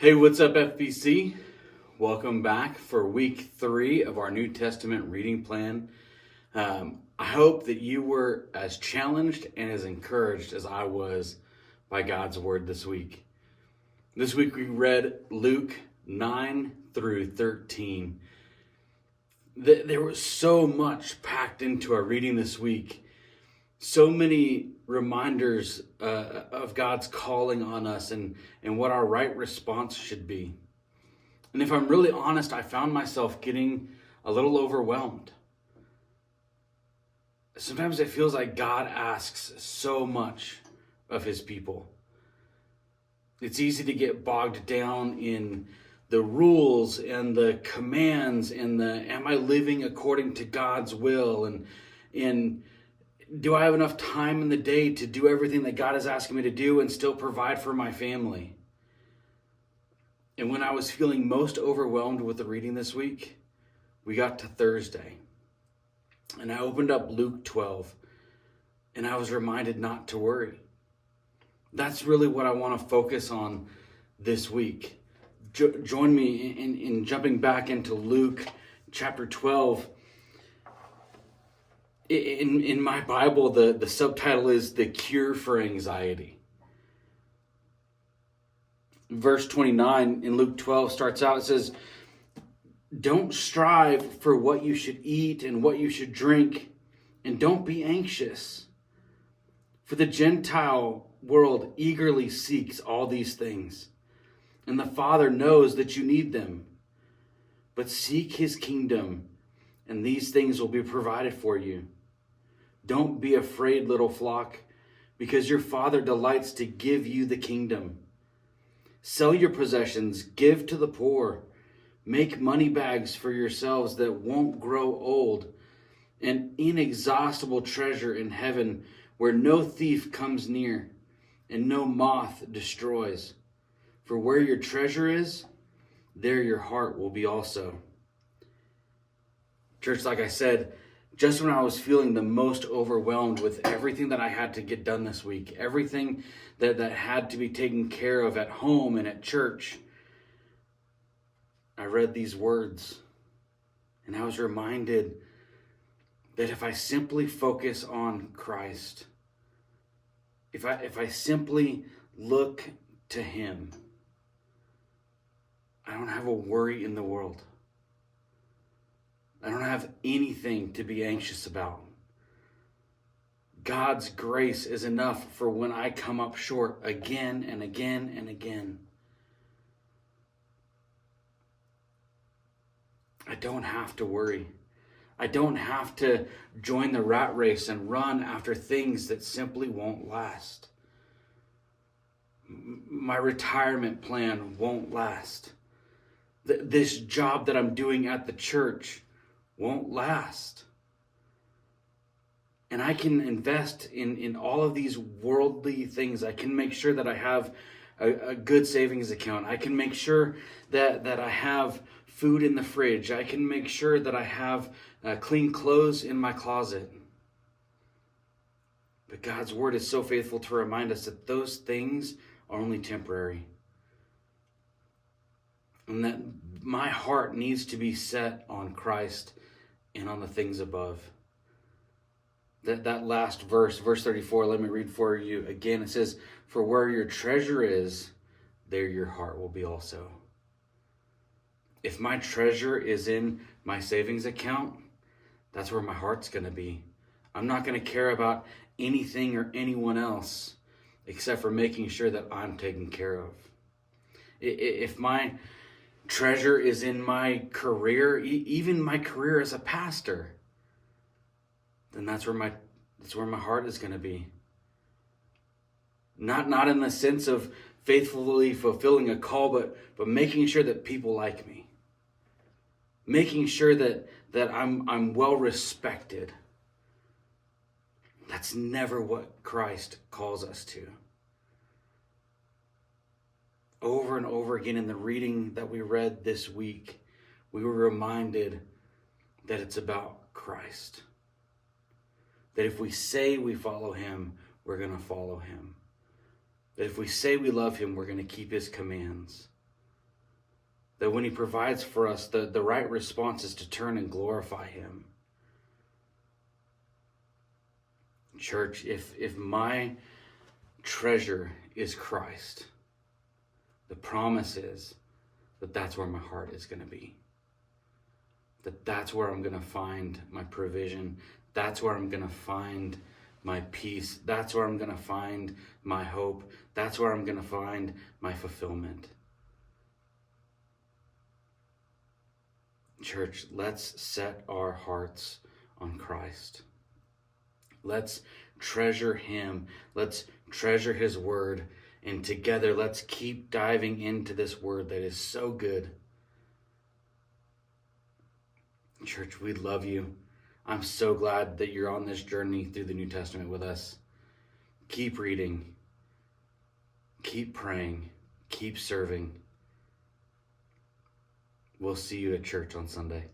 Hey, what's up, FBC? Welcome back for week 3 of our New Testament reading plan. I hope that you were as challenged and as encouraged as I was by God's word this week. This week we read Luke 9 through 13. There was so much packed into our reading this week. So many reminders of God's calling on us and what our right response should be. And if I'm really honest, I found myself getting a little overwhelmed. Sometimes it feels like God asks so much of his people. It's easy to get bogged down in the rules and the commands and the am I living according to God's will and do I have enough time in the day to do everything that God is asking me to do and still provide for my family? And when I was feeling most overwhelmed with the reading this week, we got to Thursday. And I opened up Luke 12, and I was reminded not to worry. That's really what I want to focus on this week. Join me in jumping back into Luke chapter 12. In my Bible, the subtitle is The Cure for Anxiety. Verse 29 in Luke 12 starts out, it says, "Don't strive for what you should eat and what you should drink, and don't be anxious. For the Gentile world eagerly seeks all these things, and the Father knows that you need them. But seek his kingdom, and these things will be provided for you. Don't be afraid, little flock, because your Father delights to give you the kingdom. Sell your possessions, give to the poor, make money bags for yourselves that won't grow old, an inexhaustible treasure in heaven where no thief comes near and no moth destroys. For where your treasure is, there your heart will be also." Church, like I said, just when I was feeling the most overwhelmed with everything that I had to get done this week, everything that had to be taken care of at home and at church, I read these words and I was reminded that if I simply focus on Christ, if I simply look to him, I don't have a worry in the world. I don't have anything to be anxious about. God's grace is enough for when I come up short again and again and again. I don't have to worry. I don't have to join the rat race and run after things that simply won't last. My retirement plan won't last. This job that I'm doing at the church won't last. And I can invest in all of these worldly things. I can make sure that I have a good savings account. I can make sure that I have food in the fridge. I can make sure that I have clean clothes in my closet. But God's word is so faithful to remind us that those things are only temporary. And that my heart needs to be set on Christ and on the things above. That last verse 34, let me read for you again. It says, "For where your treasure is, there your heart will be also." If my treasure is in my savings account, that's where my heart's going to be. I'm not going to care about anything or anyone else except for making sure that I'm taken care of. If my treasure is in my career, even my career as a pastor, then that's where my heart is going to be. Not in the sense of faithfully fulfilling a call, but making sure that people like me, making sure that I'm well respected. That's never what Christ calls us to. Over and over again in the reading that we read this week, we were reminded that it's about Christ. That if we say we follow him, we're going to follow him. That if we say we love him, we're going to keep his commands. That when he provides for us, the right response is to turn and glorify him. Church, if my treasure is Christ, the promise is that that's where my heart is going to be. That's where I'm going to find my provision. That's where I'm going to find my peace. That's where I'm going to find my hope. That's where I'm going to find my fulfillment. Church, let's set our hearts on Christ. Let's treasure him. Let's treasure his word. And together, let's keep diving into this word that is so good. Church, we love you. I'm so glad that you're on this journey through the New Testament with us. Keep reading. Keep praying. Keep serving. We'll see you at church on Sunday.